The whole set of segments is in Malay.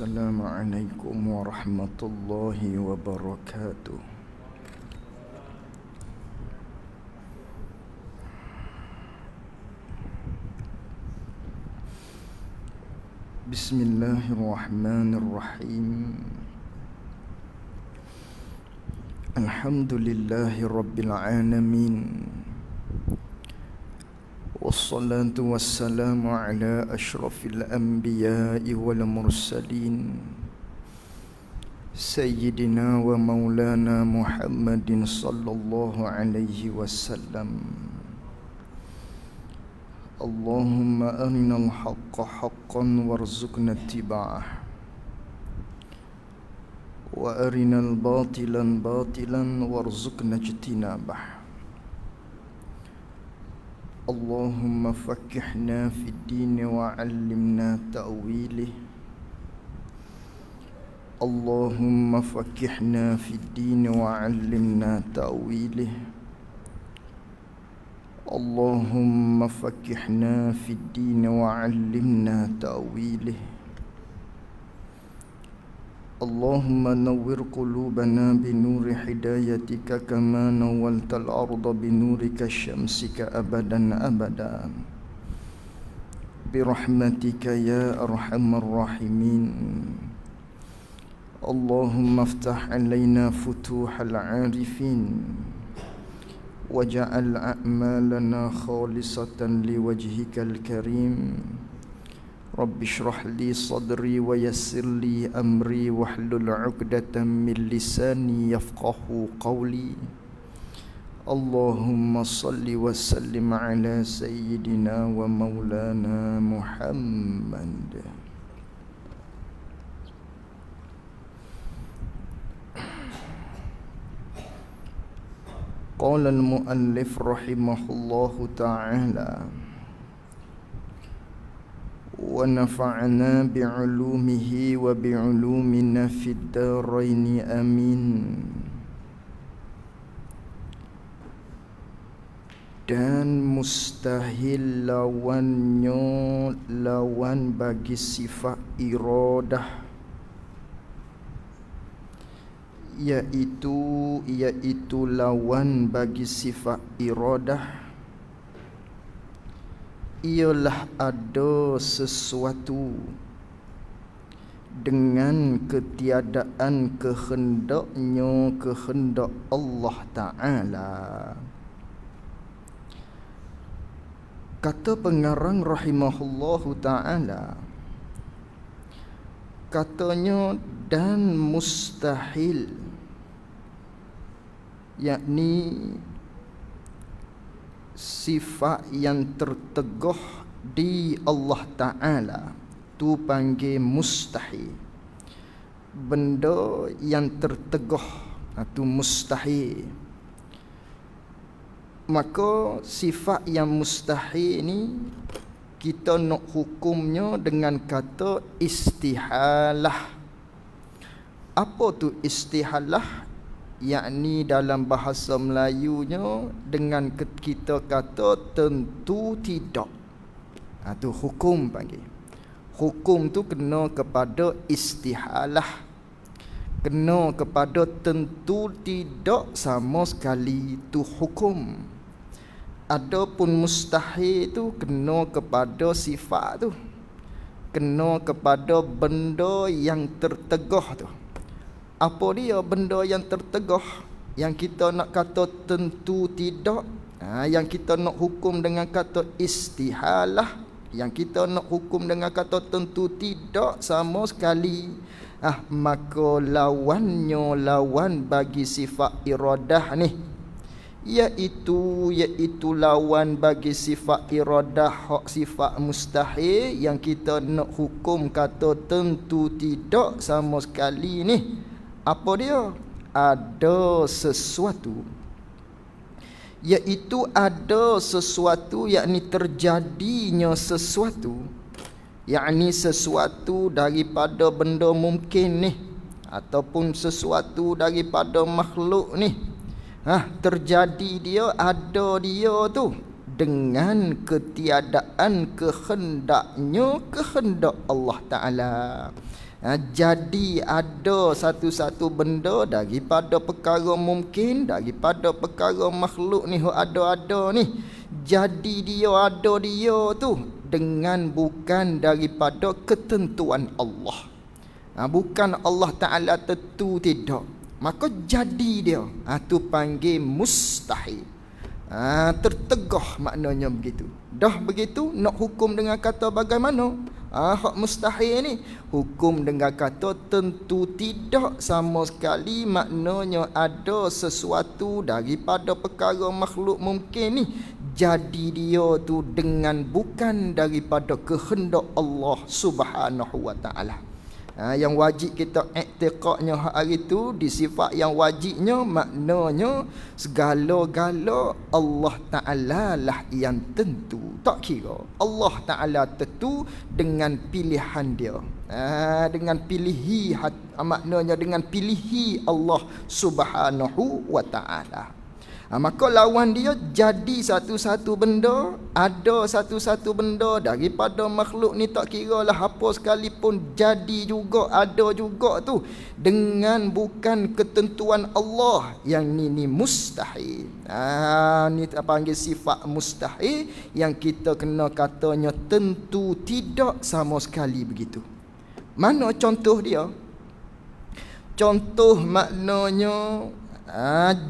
Assalamualaikum warahmatullahi wabarakatuh. Bismillahirrahmanirrahim. Alhamdulillahi rabbil alamin. Wassalatu wassalamu ala ashrafil anbiya'i wal mursalin Sayyidina wa maulana Muhammadin sallallahu alaihi wasallam. Allahumma arinal haqqa haqqan warzuqna ittiba'ah wa arinal batilan batilan warzuqna ijtinabah. Allahumma faqqihna fid din wa 'allimna ta'wilih. Allahumma faqqihna fid din wa 'allimna ta'wilih. Allahumma faqqihna fid din wa 'allimna ta'wilih. Allahumma nawwir qulubana binuri hidayatika kama nawwaltal arda binurika syamsika abadan abada birahmatika ya arhamar rahimin. Allahumma aftah alaina futuhal arifin waj'al a'malana khalisatan liwajhikal karim. Rabbi shrah li sadri wa yassir li amri wahlul 'uqdatam min lisani yafqahu qawli. Allahumma salli wa sallim ala sayyidina wa maulana Muhammad. Qala al-muallif rahimahullahu ta'ala wa nafa'na bi'ulumihi wa bi'ulumina fid daraini amin. Dan mustahil lawannya lawan bagi sifat iradah, iaitu lawan bagi sifat iradah ialah ada sesuatu dengan ketiadaan kehendaknya, kehendak Allah Ta'ala. Kata pengarang rahimahullahu ta'ala, katanya dan mustahil, yakni sifat yang terteguh di Allah Ta'ala tu panggil mustahil. Benda yang terteguh tu mustahil. Maka sifat yang mustahil ni kita nak hukumnya dengan kata istihalah. Apa tu istihalah? Yakni dalam bahasa Melayunya dengan kita kata tentu tidak. Tu hukum panggil. Hukum tu kena kepada istihalah, kena kepada tentu tidak sama sekali, tu hukum. Adapun mustahil tu kena kepada sifat tu, kena kepada benda yang terteguh tu. Apa dia benda yang terteguh yang kita nak kata tentu tidak? Yang kita nak hukum dengan kata istihalah, yang kita nak hukum dengan kata tentu tidak sama sekali. Maka lawan bagi sifat iradah ni, iaitu lawan bagi sifat iradah, hak sifat mustahil yang kita nak hukum kata tentu tidak sama sekali ni. Apa dia? Ada sesuatu, iaitu ada sesuatu, yakni terjadinya sesuatu, yakni sesuatu daripada benda mungkin ni, ataupun sesuatu daripada makhluk ni. Terjadi dia, ada dia tu dengan ketiadaan kehendaknya, kehendak Allah Ta'ala. Jadi ada satu-satu benda daripada perkara mungkin, daripada perkara makhluk ni ada ni. Jadi dia ada dia tu dengan bukan daripada ketentuan Allah. Bukan Allah Ta'ala tentu, tidak. Maka jadi dia. Tu panggil mustahil. Tertegah maknanya begitu. Dah begitu nak hukum dengan kata bagaimana? Hak mustahil ni hukum dengan kata tentu tidak sama sekali, maknanya ada sesuatu daripada perkara makhluk mungkin ni jadi dia tu dengan bukan daripada kehendak Allah Subhanahu wa taala. Yang wajib kita i'tiqadnya hari itu di sifat yang wajibnya, maknanya segala-gala Allah Ta'ala lah yang tentu. Tak kira Allah Ta'ala tentu dengan pilihan dia, dengan pilihi, maknanya dengan pilihi Allah Subhanahu wa Ta'ala. Maka lawan dia jadi satu-satu benda, ada satu-satu benda daripada makhluk ni, tak kira lah apa sekalipun, jadi juga, ada juga tu dengan bukan ketentuan Allah. Yang ni mustahil. Ni panggil sifat mustahil yang kita kena katanya tentu tidak sama sekali begitu. Mana contoh dia? Contoh maknanya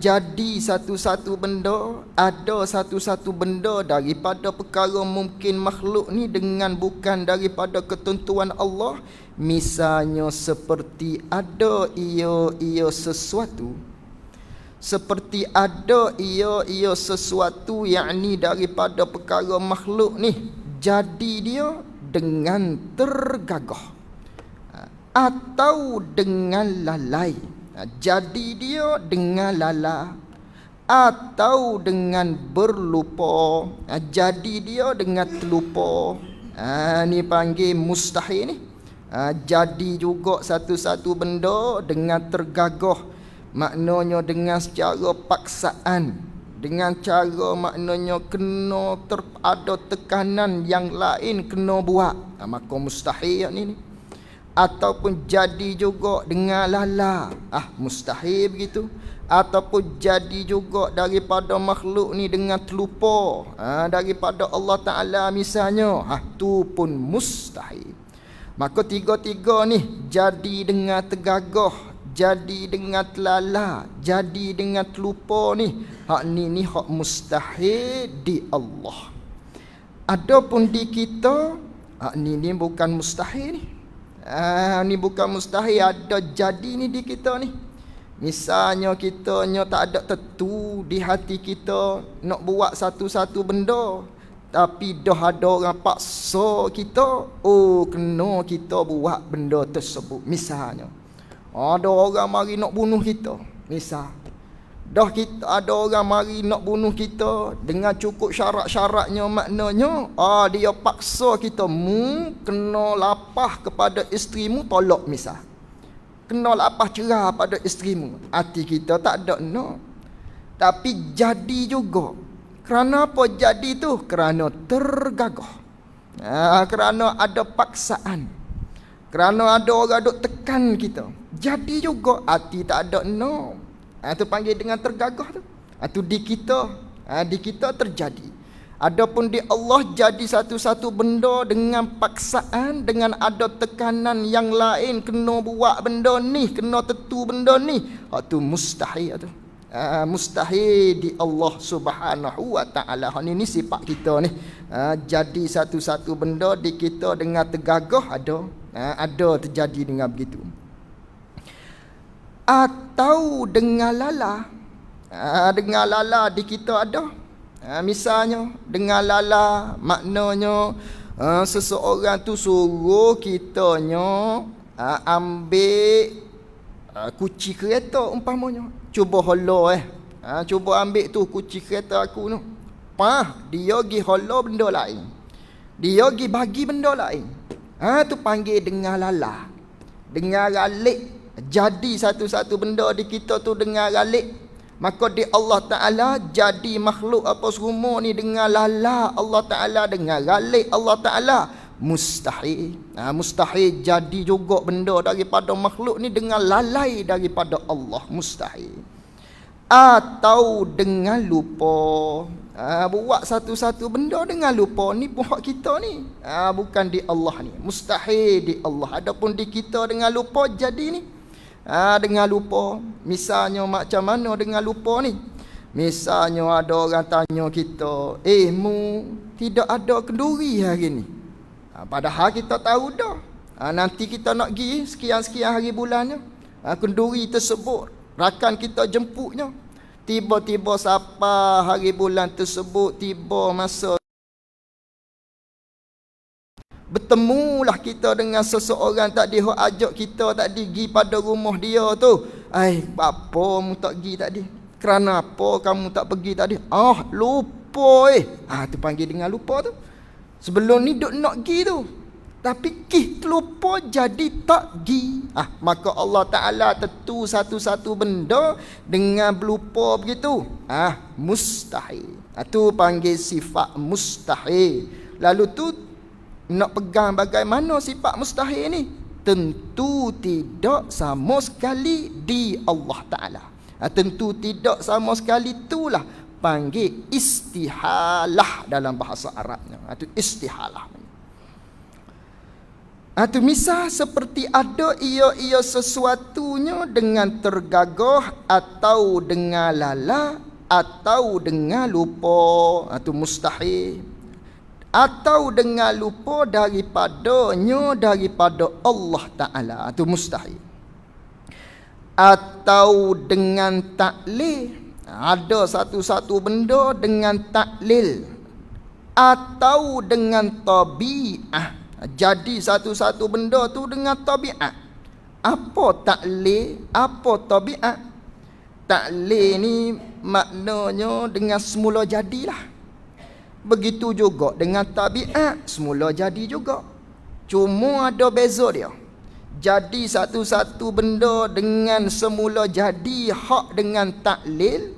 jadi satu-satu benda, ada satu-satu benda daripada perkara mungkin makhluk ni dengan bukan daripada ketentuan Allah. Misalnya seperti ada ia sesuatu, seperti ada ia sesuatu, yakni daripada perkara makhluk ni jadi dia dengan tergagah atau dengan lalai. Jadi dia dengan lala atau dengan berlupa. Jadi dia dengan terlupa. Ni panggil mustahil ni. Jadi juga satu-satu benda dengan tergagah, maknanya dengan secara paksaan, dengan cara maknanya kena ada tekanan yang lain kena buat. Maka mustahil ni. Ataupun jadi juga dengan lala, mustahil begitu. Ataupun jadi juga daripada makhluk ni dengan terlupa, daripada Allah Ta'ala misalnya, tu pun mustahil. Maka tiga-tiga ni, jadi dengan tergagah, jadi dengan telala, jadi dengan terlupa ni, hak ni hak mustahil di Allah. Adapun di kita, hak ni bukan mustahil ni. Ni bukan mustahil, ada jadi ni di kita ni. Misalnya kitanya tak ada tentu di hati kita nak buat satu-satu benda, tapi dah ada orang paksa kita, kena kita buat benda tersebut. Misalnya ada orang mari nak bunuh kita, misal dah kita ada orang mari nak bunuh kita dengan cukup syarat-syaratnya, maknanya dia paksa kita, kena lapah kepada isterimu, tolak misal, kena lapah cerah pada isterimu. Hati kita tak ada no, tapi jadi juga. Kerana apa jadi tu? Kerana tergagah, kerana ada paksaan, kerana ada orang duk tekan kita. Jadi juga hati tak ada no. Tu panggil dengan tergagah tu. Tu di kita terjadi. Adapun di Allah jadi satu-satu benda dengan paksaan, dengan ada tekanan yang lain kena buat benda ni, kena tentu benda ni. Tu mustahil tu. Mustahil di Allah Subhanahu wa taala. Ni sifat kita ni. Jadi satu-satu benda di kita dengan tergagah, ada terjadi dengan begitu. Atau dengan lala, dengan lala di kita ada. Misalnya dengan lala, maknanya seseorang tu suruh kitanya ambil kunci kereta umpamanya. Cuba holo cuba ambil tu kunci kereta aku tu. Dia pergi holo benda lain, dia pergi bagi benda lain. Tu panggil dengan lala, dengan ralik. Jadi satu-satu benda di kita tu dengan ralik. Maka di Allah Ta'ala jadi makhluk apa semua ni dengan lala Allah Ta'ala, dengan ralik Allah Ta'ala. mustahil. Mustahil jadi juga benda daripada makhluk ni dengan lalai daripada Allah, mustahil. Atau dengan lupa. Buat satu-satu benda dengan lupa ni pun hak kita ni. Bukan di Allah ni. Mustahil di Allah. Adapun di kita dengan lupa jadi ni. Dengan lupa. Misalnya macam mana dengan lupa ni? Misalnya ada orang tanya kita, mu tidak ada kenduri hari ni. Padahal kita tahu dah. Nanti kita nak pergi sekian-sekian hari bulannya. Kenduri tersebut rakan kita jemputnya. Tiba-tiba siapa hari bulan tersebut, tiba masa bertemulah kita dengan seseorang tadi hok ajak kita tadi pergi pada rumah dia tu. Apa mu tak pergi tadi? Kerana apa kamu tak pergi tadi? Lupa tu panggil dengan lupa tu. Sebelum ni duk nak pergi tu, tapi terlupa jadi tak pergi. Maka Allah Ta'ala tentu satu-satu benda dengan berlupa begitu. Mustahil. Tu panggil sifat mustahil. Lalu tu nak pegang bagaimana sifat mustahil ni? Tentu tidak sama sekali di Allah Ta'ala. Tentu tidak sama sekali, itulah panggil istihalah dalam bahasa Arabnya. Itu istihalah. Itu misal seperti ada ia sesuatunya dengan tergagah atau dengan lala atau dengan lupa. Itu mustahil. Atau dengan lupa daripada Allah Ta'ala. Itu mustahil. Atau dengan taklil. Ada satu-satu benda dengan taklil. Atau dengan tabi'ah. Jadi satu-satu benda tu dengan tabi'at. Apa taklil? Apa tabi'at? Taklil ni maknanya dengan semula jadilah. Begitu juga dengan tabi'at, semula jadi juga. Cuma ada beza dia. Jadi satu-satu benda dengan semula jadi hak dengan taklil,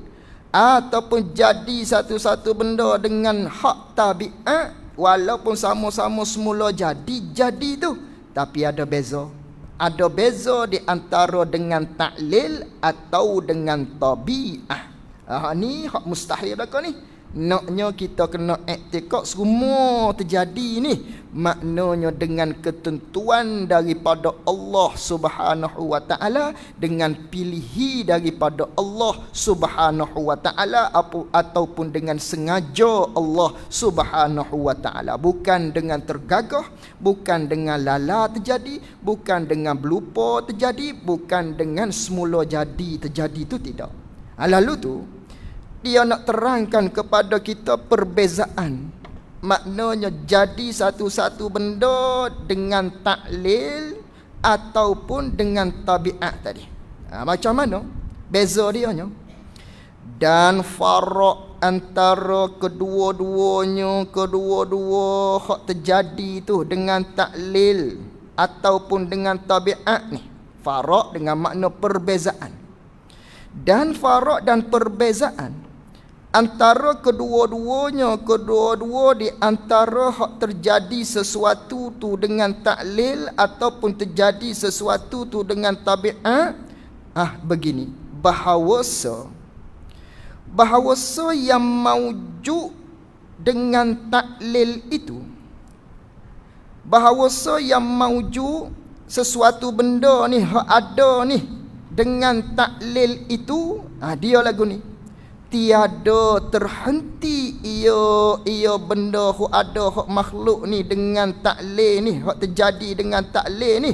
ataupun jadi satu-satu benda dengan hak tabi'at, walaupun sama-sama semula jadi tu, tapi ada beza. Ada beza di antara dengan taklil atau dengan tabi'ah. Ni hak mustahil dah ni. Naknya kita kena iktikad semua terjadi ni maknanya dengan ketentuan daripada Allah Subhanahu wa taala, dengan pilihan daripada Allah Subhanahu wa taala, ataupun dengan sengaja Allah Subhanahu wa taala, bukan dengan tergagah, bukan dengan lala terjadi, bukan dengan berlupa terjadi, bukan dengan semula jadi terjadi, itu tidak. Lalu tu dia nak terangkan kepada kita perbezaan. Maknanya jadi satu-satu benda dengan taklil ataupun dengan tabiat tadi. Macam mana? Beza dia nya. Dan farak antara kedua-duanya, kedua-dua hak terjadi tu dengan taklil ataupun dengan tabiat ni. Farak dengan makna perbezaan. Dan farak dan perbezaan antara kedua-duanya, kedua-dua di antara hak terjadi sesuatu tu dengan taklil ataupun terjadi sesuatu tu dengan tabiat. Begini, bahawasa yang maujud dengan taklil itu, bahawasa yang maujud sesuatu benda ni hak ada ni dengan taklil itu, dia lagu ni, tiada terhenti ia benda hak ada hak makhluk ni dengan taklil ni, hak terjadi dengan taklil ni,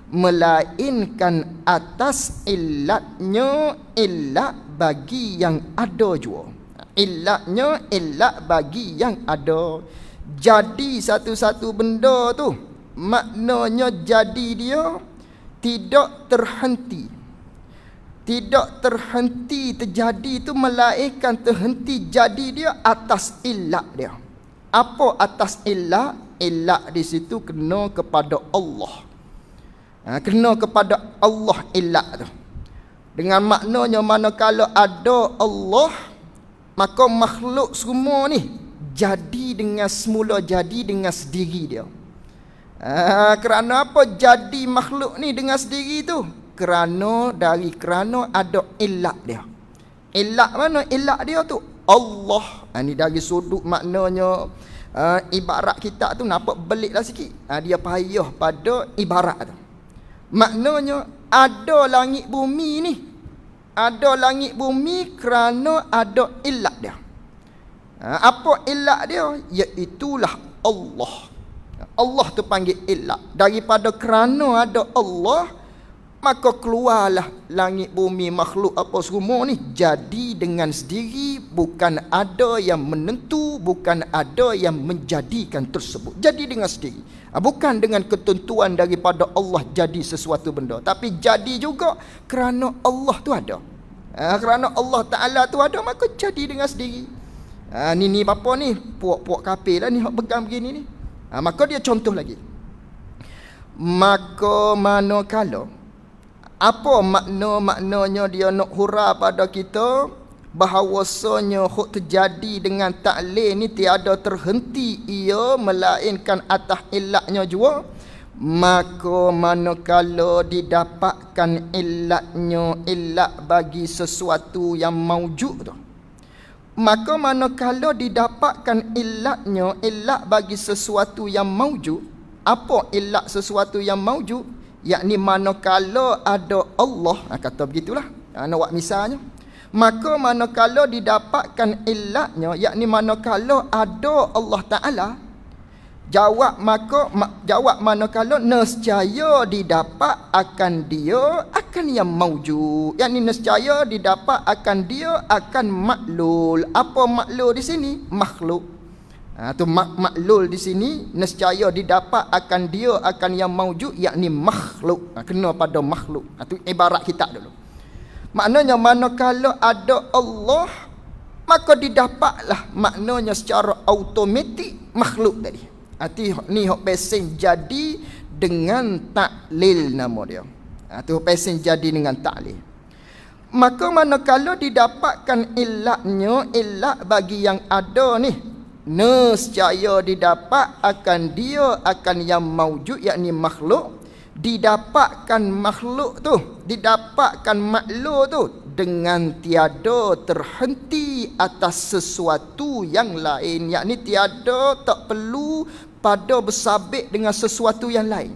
melainkan atas illatnya illat bagi yang ada jua. Illatnya illat bagi yang ada. Jadi satu-satu benda tu maknanya jadi dia tidak terhenti. Tidak terhenti terjadi tu melainkan terhenti jadi dia atas illat dia. Apa atas illat? Illat di situ kena kepada Allah. Kena kepada Allah illat tu. Dengan maknanya manakala ada Allah, maka makhluk semua ni jadi dengan semula jadi dengan sendiri dia. Kerana apa jadi makhluk ni dengan sendiri tu? Kerana ada illat dia. Illat mana? Illat dia tu Allah. Ni dari sudut maknanya ibarat kita tu nampak beliklah sikit. Dia payah pada ibarat tu. Maknanya ada langit bumi ni. Ada langit bumi kerana ada illat dia. Apa illat dia? Iaitulah Allah. Allah tu panggil illat. Daripada kerana ada Allah, maka keluarlah langit bumi makhluk apa semua ni jadi dengan sendiri, bukan ada yang menentu, bukan ada yang menjadikan tersebut. Jadi dengan sendiri. Bukan dengan ketentuan daripada Allah jadi sesuatu benda, tapi jadi juga kerana Allah tu ada. Kerana Allah Ta'ala tu ada, maka jadi dengan sendiri. Ni apa ni? Puak-puak kafir lah ni hak pegang begini ni. Maka dia contoh lagi. Maka manakala apa maknanya dia nak hura pada kita bahawasanya hak terjadi dengan taklil ni tiada terhenti ia melainkan atas illatnya jua. Maka manakala didapatkan illat bagi sesuatu yang maujud tu, maka manakala didapatkan illat bagi sesuatu yang maujud. Apa illat sesuatu yang maujud? Yakni manakala ada Allah, kata begitulah, nak buat misalnya. Maka manakala didapatkan illatnya, yakni manakala ada Allah Ta'ala, jawab manakala nescaya didapat akan dia akan yang maujud. Yakni nescaya didapat akan dia akan maklul. Apa maklul di sini? Makhluk. Tu maklul di sini nescaya didapat akan dia akan yang maujud, yakni makhluk. Kena pada makhluk. Tu ibarat kita dulu. Maknanya manakala ada Allah, maka didapatlah maknanya secara automatik makhluk tadi. Ni hok pesen jadi dengan taklil nama dia. Tu pesen jadi dengan taklil. Maka manakala didapatkan illat bagi yang ada ni, nescaya didapat akan dia akan yang maujud, yakni makhluk. Didapatkan makhluk tu, didapatkan makhluk tu dengan tiada terhenti atas sesuatu yang lain, yakni tiada, tak perlu pada bersabit dengan sesuatu yang lain.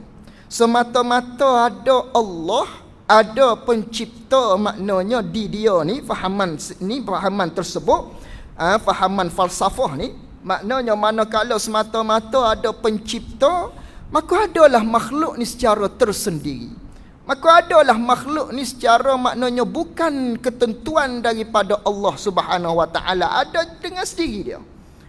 Semata-mata ada Allah, ada pencipta, maknanya di dia ni fahaman tersebut, fahaman falsafah ni, maknanya manakala semata-mata ada pencipta, maka adalah makhluk ni secara tersendiri. Maka adalah makhluk ni secara maknanya bukan ketentuan daripada Allah Subhanahu Wa Taala, ada dengan sendiri dia.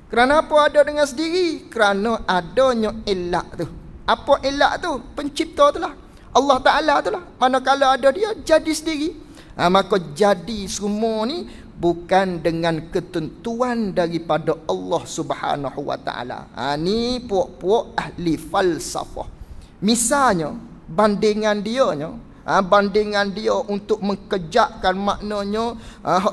Kerana apa ada dengan sendiri? Kerana adanya illat tu. Apa illat tu? Pencipta tu lah, Allah Ta'ala tu lah. Manakala ada dia, jadi sendiri. Maka jadi semua ni bukan dengan ketentuan daripada Allah Subhanahu Wa Ta'ala. Ni puak-puak ahli falsafah. Misalnya bandingan dia untuk menkejakkan maknanya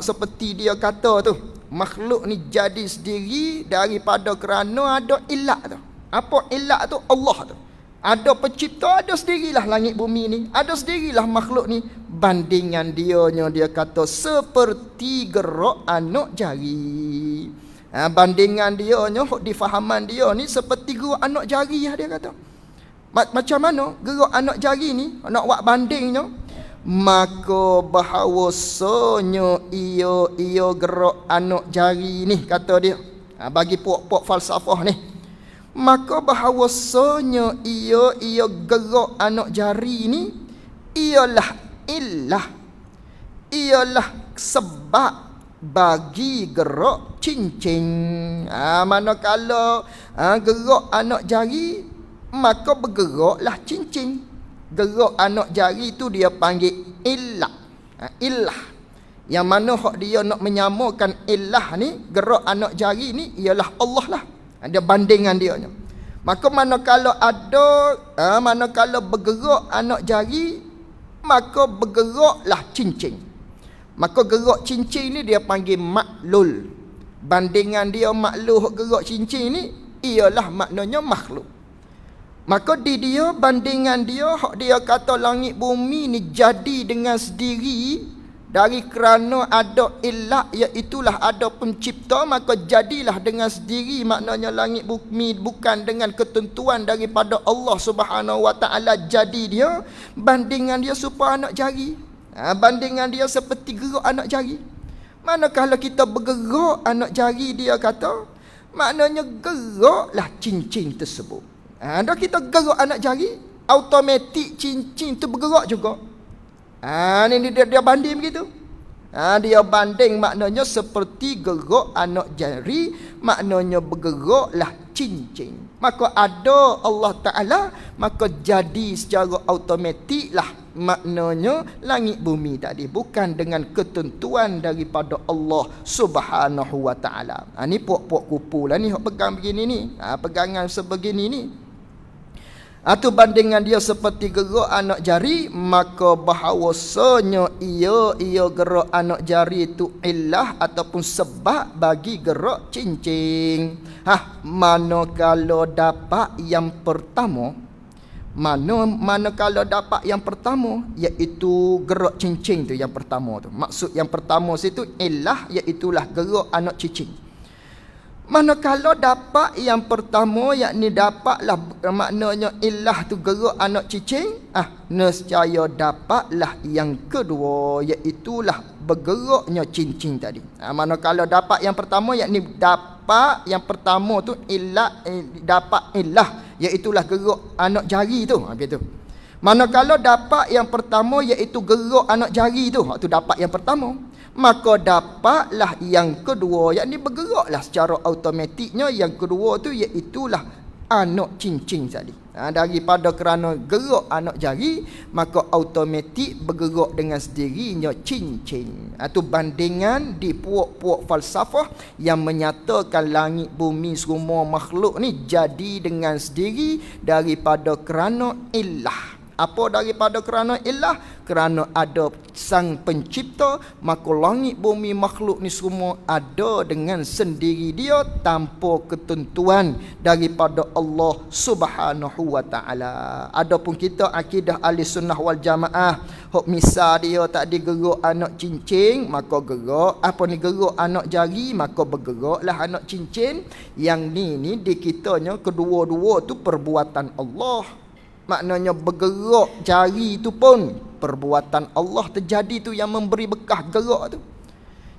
seperti dia kata tu, makhluk ni jadi sendiri daripada kerana ada illat tu. Apa illat tu? Allah tu. Ada pencipta, ada sendirilah langit bumi ni, ada sendirilah makhluk ni. Bandingan dia kata seperti gerak anak jari. Bandingan di fahaman dia ni seperti gerak anak jari dia kata. Macam mana gerak anak jari ni nak buat bandingnya? Maka bahawasanya ia gerak anak jari ni, kata dia, bagi puak-puak falsafah ni, maka bahawasanya ia gerak anak jari ni ialah sebab bagi gerak cincin. Manakala gerak anak jari, maka bergeraklah cincin. Gerak anak jari tu dia panggil illah. Yang mana hak dia nak menyamakan illah ni, gerak anak jari ni, ialah Allah lah. Ada bandingan dia. Maka manakala bergerak anak jari, maka bergeraklah cincin. Maka gerak cincin ni dia panggil maklul. Bandingan dia maklul gerak cincin ni ialah maknanya makhluk. Maka dia bandingan dia hak dia kata langit bumi ni jadi dengan sendiri dari kerana ada illah, iaitulah ada pencipta, maka jadilah dengan sendiri. Maknanya langit bumi bukan dengan ketentuan daripada Allah Subhanahu Wa Taala jadi dia. Bandingan dia supaya anak jari, bandingan dia seperti gerak anak jari. Manakala kita bergerak anak jari, dia kata maknanya geraklah cincin tersebut. Dah kita gerak anak jari, automatik cincin tu bergerak juga. Ni dia banding begitu. Dia banding maknanya seperti gerak anak jari, maknanya bergeraklah cincin. Maka ada Allah Ta'ala, maka jadi secara automatik lah maknanya langit bumi tadi, bukan dengan ketentuan daripada Allah Subhanahu Wa Ta'ala. Ni puak-puak kupu lah ni, pegang begini ni, pegangan sebegini ni. Itu bandingan dia seperti gerak anak jari, maka bahawasanya ia gerak anak jari itu illah ataupun sebab bagi gerak cincin. Manakala dapat yang pertama, manakala dapat yang pertama, iaitu gerak cincin tu yang pertama tu. Maksud yang pertama situ illah, iaitulah gerak anak cincin. Manakala dapat yang pertama, yakni dapatlah maknanya illah tu gerak anak cicing, nescaya dapatlah yang kedua, iaitulah bergeraknya cincin tadi. Manakala dapat yang pertama, yakni dapat yang pertama tu illah, dapat illah, iaitulah gerak anak jari tu, begitu. Manakala dapat yang pertama, iaitu gerak anak jari tu, tu dapat yang pertama, maka dapatlah yang kedua, yakni bergeraklah secara automatiknya yang kedua tu, iaitulah anak cincin tadi. Daripada kerana gerak anak jari, maka automatik bergerak dengan sendirinya cincin. Itu bandingan di puak-puak falsafah yang menyatakan langit bumi semua makhluk ni jadi dengan sendiri daripada kerana illah. Apa daripada kerana illah? Kerana ada sang pencipta, maka langit bumi makhluk ni semua ada dengan sendiri dia tanpa ketentuan daripada Allah Subhanahu Wa Taala. Adapun kita akidah ahli sunnah wal jamaah, hok misal dia tak digerak anak cincin, maka gerak gerak anak jari, maka bergeraklah anak cincin. Yang ni di kitanya kedua-dua tu perbuatan Allah. Maknanya bergerak jari itu pun perbuatan Allah terjadi tu, yang memberi bekah gerak tu.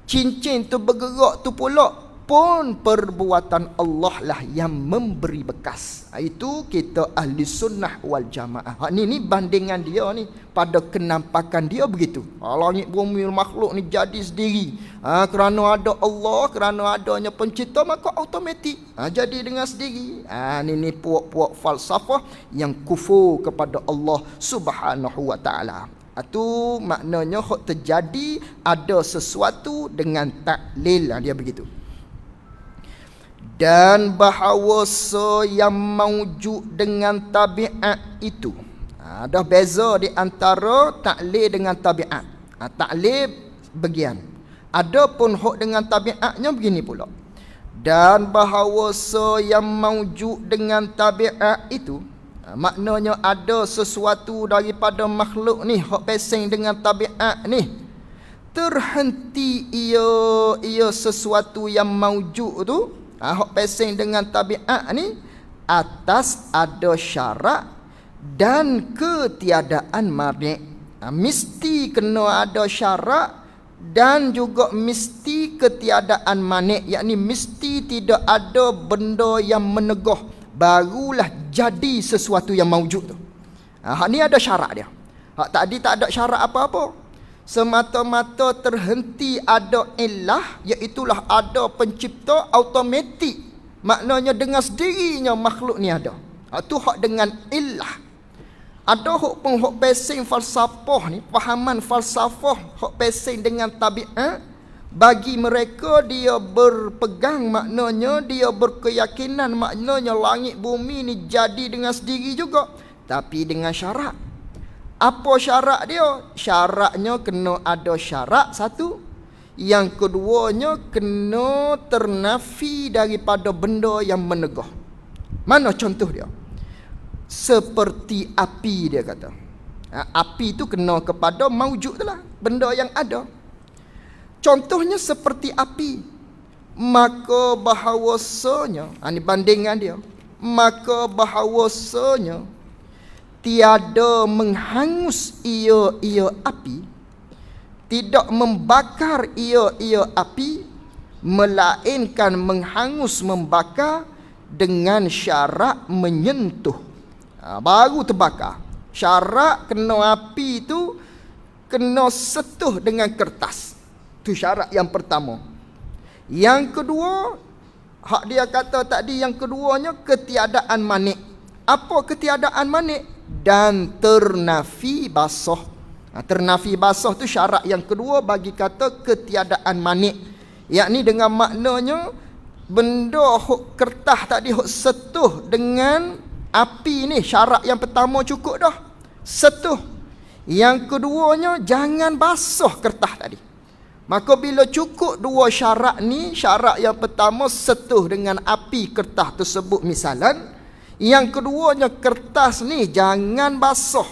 Cincin tu bergerak tu pula pun perbuatan Allah lah yang memberi bekas. Itu kita ahli sunnah wal jamaah. Ni bandingan dia ni, pada kenampakan dia begitu. Langit bumi makhluk ni jadi sendiri. Kerana ada Allah, kerana adanya pencipta, maka automatik jadi dengan sendiri. Ni puak-puak falsafah yang kufur kepada Allah Subhanahu Wa Taala. Itu maknanya terjadi ada sesuatu dengan taklil, dia begitu. Dan bahawasa yang maujud dengan tabiat itu, ada beza di antara taklil dengan tabiat. Taklil bagian, adapun hak dengan tabiatnya begini pula. Dan bahawasa yang maujud dengan tabiat itu, maknanya ada sesuatu daripada makhluk ni hak pesing dengan tabiat ni, terhenti ia sesuatu yang maujud tu, hak pesing dengan tabiat ni, atas ada syarat dan ketiadaan mani'. Mesti kena ada syarat dan juga mesti ketiadaan mani', yakni mesti tidak ada benda yang menegah, barulah jadi sesuatu yang maujud tu. Hak ni ada syarat dia. Hak tadi tak ada syarat apa-apa. Semata-mata terhenti ada illah, iaitulah ada pencipta, automatik. Maknanya dengan sendirinya makhluk ni ada. Itu hak dengan illah. Ada hak pun hak pesing falsafah ni, fahaman falsafah hak pesing dengan tabiat. Bagi mereka dia berpegang, maknanya dia berkeyakinan, maknanya langit bumi ni jadi dengan sendiri juga, tapi dengan syarat. Apa syarat dia? Syaratnya kena ada syarat satu. Yang keduanya kena ternafi daripada benda yang menegah. Mana contoh dia? seperti api, dia kata. Api itu kena kepada maujud lah, benda yang ada. Contohnya seperti api. Maka bahawasanya, ini bandingan dia, maka bahawasanya tiada menghangus ia api, tidak membakar ia api, melainkan menghangus membakar dengan syarat menyentuh, baru terbakar. Syarat kena api itu kena setuh dengan kertas. Itu syarat yang pertama. Yang kedua, hak dia kata tadi, yang keduanya ketiadaan manik. Apa ketiadaan manik? Dan ternafi basah. Ternafi basah tu syarat yang kedua bagi kata ketiadaan manik. Yakni dengan maknanya benda hok kertas tadi hok setuh dengan api ni, syarat yang pertama cukup dah, setuh. Yang keduanya jangan basuh kertas tadi. Maka bila cukup dua syarat ni, syarat yang pertama setuh dengan api kertas tersebut misalan, yang keduanya kertas ni jangan basuh.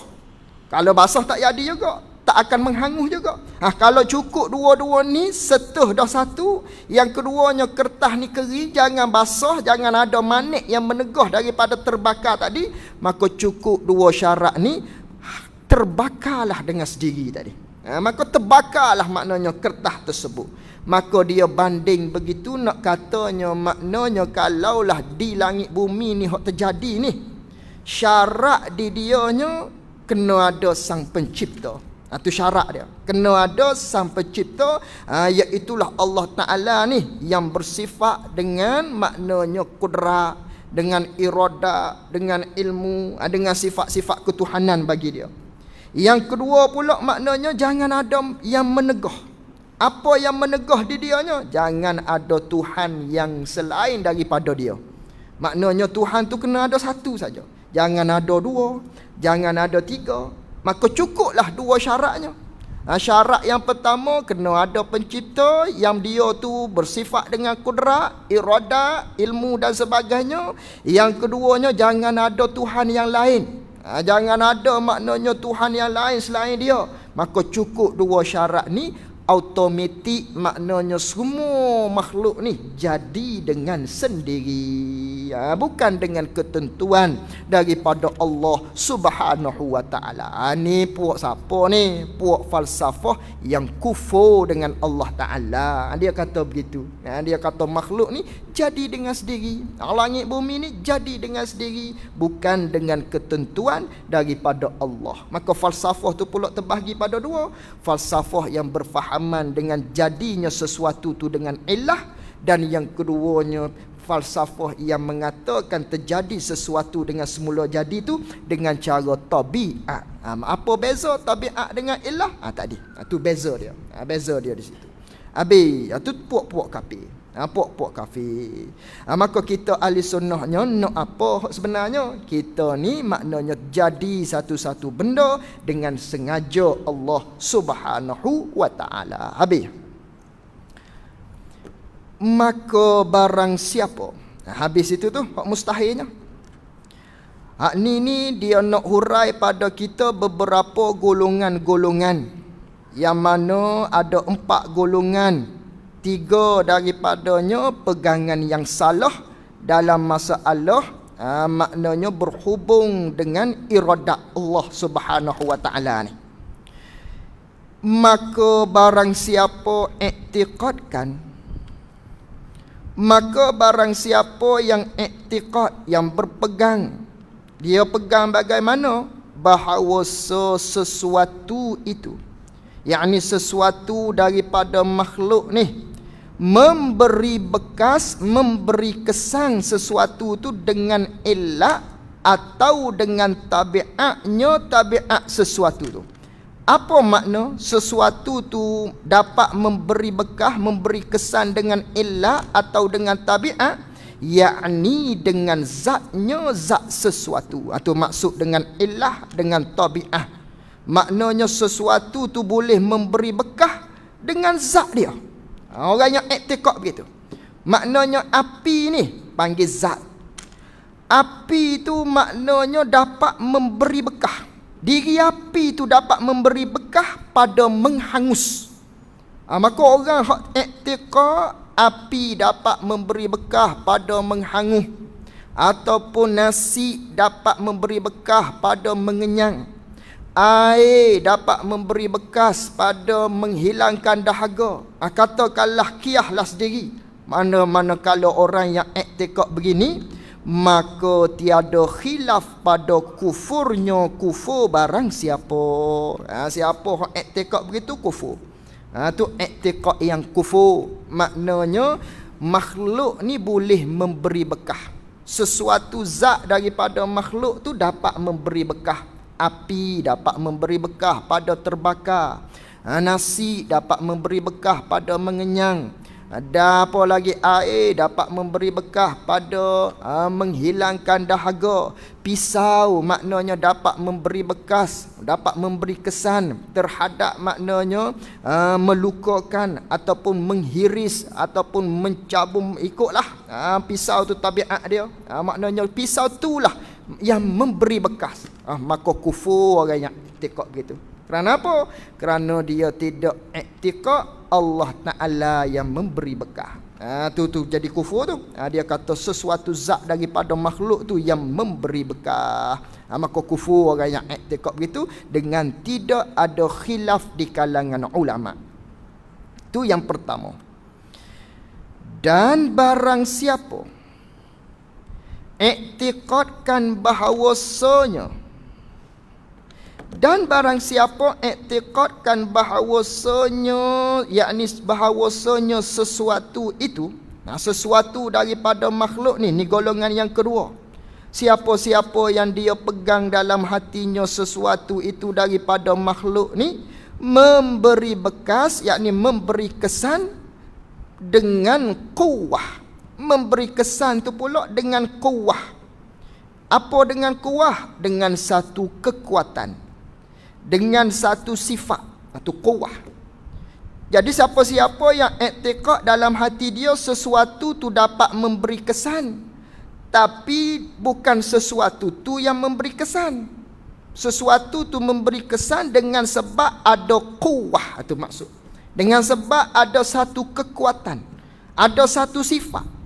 Kalau basuh tak jadi juga, tak akan menghangus juga. Kalau cukup dua-dua ni setuh dah satu, yang keduanya kertas ni kering, jangan basuh, jangan ada manik yang menegah daripada terbakar tadi, maka cukup dua syarat ni, terbakarlah dengan sendiri tadi. Maka terbakarlah maknanya kertas tersebut. Maka dia banding begitu, nak katanya maknanya kalaulah di langit bumi ni hak terjadi ni, syarat di dianya kena ada sang pencipta. Itu syarat dia, kena ada sang pencipta, iaitulah Allah Ta'ala ni, yang bersifat dengan maknanya kudrat, dengan irada, dengan ilmu, dengan sifat-sifat ketuhanan bagi dia. Yang kedua pula maknanya jangan ada yang menegah. Apa yang menegah di dianya? Jangan ada Tuhan yang selain daripada dia. Maknanya Tuhan tu kena ada satu saja. Jangan ada dua, jangan ada tiga. Maka cukuplah dua syaratnya. Syarat yang pertama kena ada pencipta yang dia tu bersifat dengan kudrat, irada, ilmu dan sebagainya. Yang keduanya jangan ada Tuhan yang lain. Jangan ada maknanya Tuhan yang lain selain dia. Maka cukup dua syarat ni, automatik maknanya semua makhluk ni jadi dengan sendiri, bukan dengan ketentuan daripada Allah Subhanahu wa Ta'ala. Ni puak siapa ni? Puak falsafah yang kufur dengan Allah Ta'ala. Dia kata begitu. Dia kata makhluk ni jadi dengan sendiri, langit bumi ni jadi dengan sendiri, bukan dengan ketentuan daripada Allah. Maka falsafah tu pula terbahagi pada dua. Falsafah yang berfahaman dengan jadinya sesuatu tu dengan ilah, dan yang keduanya falsafah yang mengatakan terjadi sesuatu dengan semula jadi tu dengan cara tabiat. Apa beza tabiat dengan ilah? Tadi tu beza dia. Beza dia di situ. Habis tu puak-puak kafir. Puak-puak kafir. Maka kita ahli sunnahnya nak apa sebenarnya? Kita ni maknanya jadi satu-satu benda dengan sengaja Allah Subhanahu wa Ta'ala. Habis. Maka barang siapa, habis itu tu hak mustahilnya. Hak ni dia nak hurai pada kita beberapa golongan-golongan, yang mana ada 4 golongan. 3 daripadanya pegangan yang salah dalam masalah maknanya berhubung dengan iradat Allah Subhanahu wa Ta'ala ni. Maka barang siapa i'tiqadkan, maka barang siapa yang i'tiqad, yang berpegang, dia pegang bagaimana? Bahawa sesuatu itu, yakni sesuatu daripada makhluk ni, memberi bekas, memberi kesan sesuatu tu dengan elak atau dengan tabiatnya, tabiat sesuatu tu. Apa makna sesuatu tu dapat memberi bekas, memberi kesan dengan elak atau dengan tabiat? Yakni dengan zatnya, zat sesuatu. Atau maksud dengan ilah, dengan tabiat. Maknanya sesuatu tu boleh memberi bekas dengan zat dia. Orang yang i'tiqad begitu. Maknanya api ni panggil zat. Api tu maknanya dapat memberi bekah. Diri api tu dapat memberi bekah pada menghangus. Maka orang hak iktiqad api dapat memberi bekah pada menghangus, ataupun nasi dapat memberi bekah pada mengenyang. Air dapat memberi bekas pada menghilangkan dahaga. Katakanlah kiahlah sendiri. Mana-mana kalau orang yang iktiqad begini, maka tiada khilaf pada kufurnya kufur barang siapa. Siapa yang iktiqad begitu kufur. Tu iktiqad yang kufur. Maknanya makhluk ni boleh memberi bekah. Sesuatu zat daripada makhluk tu dapat memberi bekah. Api dapat memberi bekah pada terbakar. Nasi dapat memberi bekah pada mengenyang. Ada apa lagi, air dapat memberi bekah pada menghilangkan dahaga. Pisau maknanya dapat memberi bekas, dapat memberi kesan terhadap maknanya melukakan ataupun menghiris ataupun mencabum. Ikutlah pisau tu tabiat dia. Maknanya pisau itulah yang memberi bekas. Maka kufur orang yang iktiqad gitu. Kerana apa? Kerana dia tidak iktiqad Allah Ta'ala yang memberi bekah. Tu jadi kufur tu. Dia kata sesuatu zat daripada makhluk tu yang memberi bekah. Maka kufur orang yang iktiqad begitu dengan tidak ada khilaf di kalangan ulama. Tu yang pertama. Dan barang siapa iktiqadkan bahawasanya, dan barang siapa iktiqadkan bahawasanya, yakni bahawasanya sesuatu itu, sesuatu daripada makhluk ni golongan yang kedua. Siapa-siapa yang dia pegang dalam hatinya sesuatu itu daripada makhluk ni, memberi bekas, yakni memberi kesan dengan kuwah. Memberi kesan tu pula dengan kuwah. Apa dengan kuwah? Dengan satu kekuatan, dengan satu sifat, satu kuwah. Jadi siapa-siapa yang iktiqad dalam hati dia sesuatu tu dapat memberi kesan, tapi bukan sesuatu tu yang memberi kesan. Sesuatu tu memberi kesan dengan sebab ada kuwah, itu maksud. Dengan sebab ada satu kekuatan, ada satu sifat.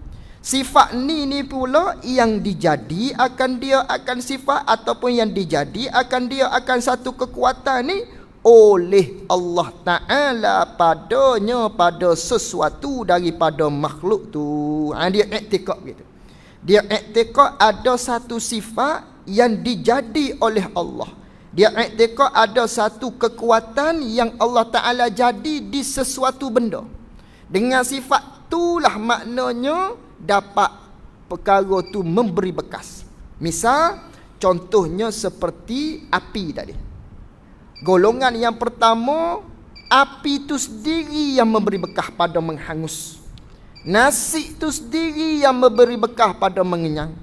Sifat ni pula yang dijadi akan dia akan sifat, ataupun yang dijadi akan dia akan satu kekuatan ni oleh Allah Ta'ala padanya, pada sesuatu daripada makhluk tu. Dia iktiqad gitu. Dia iktiqad ada satu sifat yang dijadi oleh Allah. Dia iktiqad ada satu kekuatan yang Allah Ta'ala jadi di sesuatu benda. Dengan sifat itulah maknanya dapat perkara tu memberi bekas. Misal contohnya seperti api tadi. Golongan yang pertama, api tu sendiri yang memberi bekah pada menghangus. Nasi tu sendiri yang memberi bekah pada mengenyang.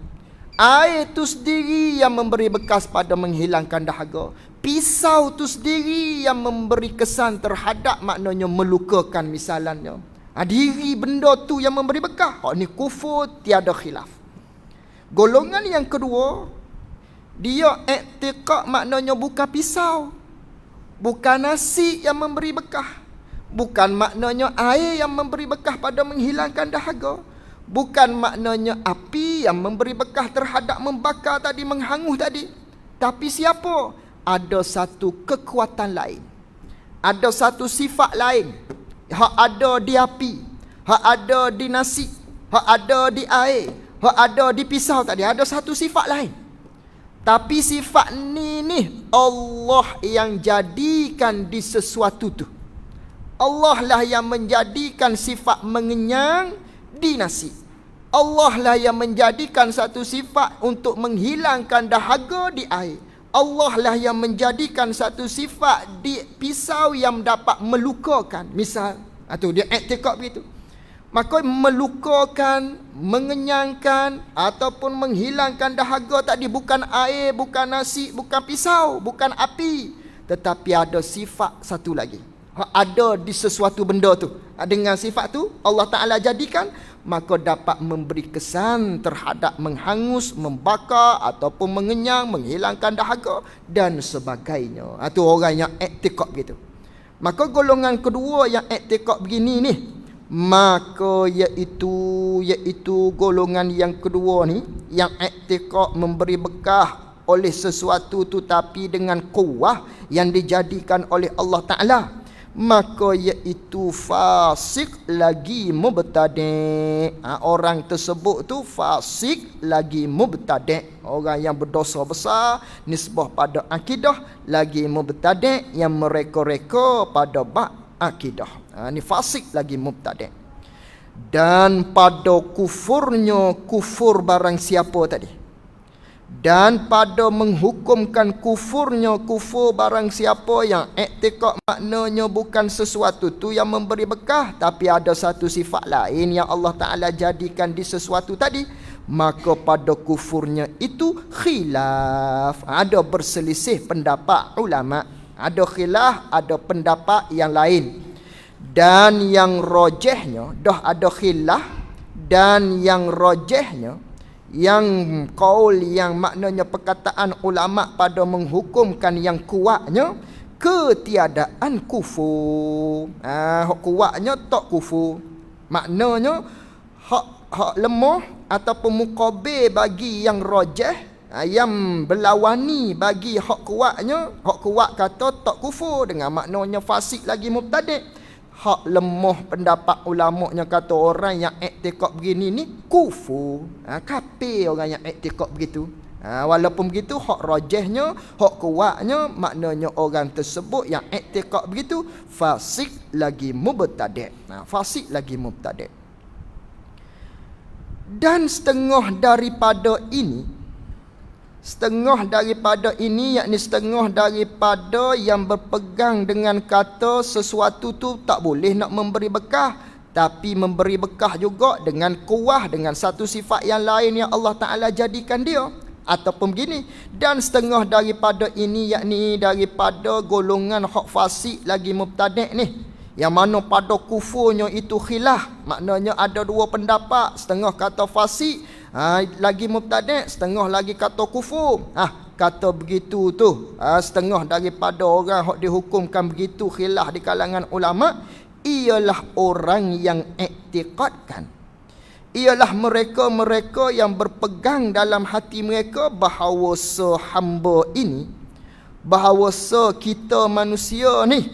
Air tu sendiri yang memberi bekas pada menghilangkan dahaga. Pisau tu sendiri yang memberi kesan terhadap maknanya melukakan misalannya. Diri benda tu yang memberi bekah. Ni kufur, tiada khilaf. Golongan yang kedua, dia iktiqad maknanya bukan pisau, bukan nasi yang memberi bekah, bukan maknanya air yang memberi bekah pada menghilangkan dahaga, bukan maknanya api yang memberi bekah terhadap membakar tadi, menghangus tadi. Tapi siapa? Ada satu kekuatan lain, ada satu sifat lain. Hak ada di api, hak ada di nasi, hak ada di air, hak ada di pisau tadi. Ada satu sifat lain. Tapi sifat ni Allah yang jadikan di sesuatu tu. Allah lah yang menjadikan sifat mengenyang di nasi. Allah lah yang menjadikan satu sifat untuk menghilangkan dahaga di air. Allah lah yang menjadikan satu sifat di pisau yang dapat melukakan. Misal, tu dia iktiqad begitu. Maka melukakan, mengenyangkan ataupun menghilangkan dahaga tadi bukan air, bukan nasi, bukan pisau, bukan api, tetapi ada sifat satu lagi. Ada di sesuatu benda tu. Dengan sifat tu Allah Ta'ala jadikan maka dapat memberi kesan terhadap menghangus, membakar ataupun mengenyang, menghilangkan dahaga dan sebagainya. Itu orang yang iktikad begitu. Maka golongan kedua yang iktikad begini ni, maka iaitu golongan yang kedua ni yang iktikad memberi bekah oleh sesuatu tu tapi dengan kuah yang dijadikan oleh Allah Ta'ala, maka iaitu fasik lagi mubtadi'. Orang tersebut tu fasik lagi mubtadi', orang yang berdosa besar nisbah pada akidah, lagi mubtadi' yang mereka-reka pada bab akidah. Ni fasik lagi mubtadi'. Dan pada kufurnya kufur barang siapa tadi, dan pada menghukumkan kufurnya kufur barang siapa yang iktikad maknanya bukan sesuatu tu yang memberi bekah, tapi ada satu sifat lain yang Allah Ta'ala jadikan di sesuatu tadi, maka pada kufurnya itu khilaf. Ada berselisih pendapat ulama, ada khilaf, ada pendapat yang lain. Dan yang rajihnya, dah ada khilaf, dan yang rajihnya, yang kaul yang maknanya perkataan ulama pada menghukumkan yang kuatnya ketiadaan kufur. Hak kuatnya tak kufur. Maknanya hak lemah ataupun muqabil bagi yang rajih, yang berlawani bagi hak kuatnya, hak kuat kata tak kufur dengan maknanya fasik lagi mubtadi'. Hak lemah pendapat ulamanya kata orang yang iktikad begini ni kufur, kafir orang yang iktikad begitu. Walaupun begitu hak rajihnya, hak kuatnya maknanya orang tersebut yang iktikad begitu fasik lagi mubtadi'. Fasik lagi mubtadi'. Dan setengah daripada yakni setengah daripada yang berpegang dengan kata sesuatu tu tak boleh nak memberi bekah, tapi memberi bekah juga dengan kuah, dengan satu sifat yang lain yang Allah Ta'ala jadikan dia. Ataupun begini, dan setengah daripada ini yakni daripada golongan hak fasik lagi mubtadi' ni, yang mana pada kufurnya itu khilaf, maknanya ada dua pendapat, setengah kata fasik lagi mubtadi', setengah lagi kata kufur. Kata begitu tu, setengah daripada orang hak dihukumkan begitu khilaf di kalangan ulama, ialah orang yang iktikadkan, ialah mereka-mereka yang berpegang dalam hati mereka bahawa hamba ini, bahawa kita manusia ni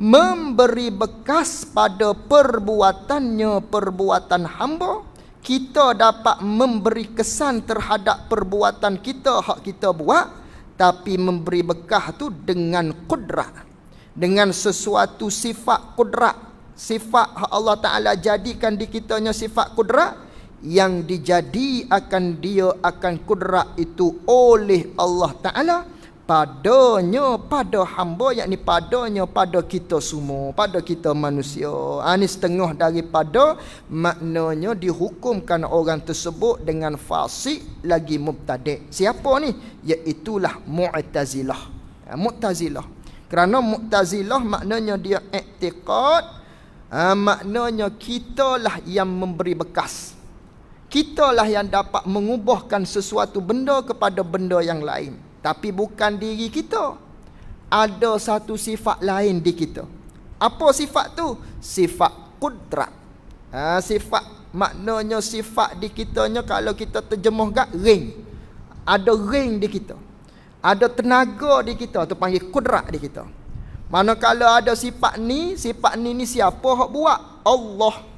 memberi bekas pada perbuatannya perbuatan hamba. Kita dapat memberi kesan terhadap perbuatan kita, hak kita buat, tapi memberi bekah tu dengan kudrat, dengan sesuatu sifat kudrat, sifat hak Allah Ta'ala jadikan di kitanya sifat kudrat, yang dijadi akan dia akan kudrat itu oleh Allah Ta'ala padanya, pada hamba, yakni padanya, pada kita semua, pada kita manusia. Ini setengah daripada maknanya dihukumkan orang tersebut dengan fasik lagi mubtadi'. Siapa ni? Iaitulah Mu'tazilah. Mu'tazilah. Kerana Mu'tazilah maknanya dia iktikad, maknanya kitalah yang memberi bekas, kitalah yang dapat mengubahkan sesuatu benda kepada benda yang lain. Tapi bukan diri kita. Ada satu sifat lain di kita. Apa sifat tu? Sifat kudrat. Sifat maknanya sifat di kitanya, kalau kita terjemah gak ring. Ada ring di kita. Ada tenaga di kita, tu panggil kudrat di kita. Manakala ada sifat ni siapa hak buat? Allah.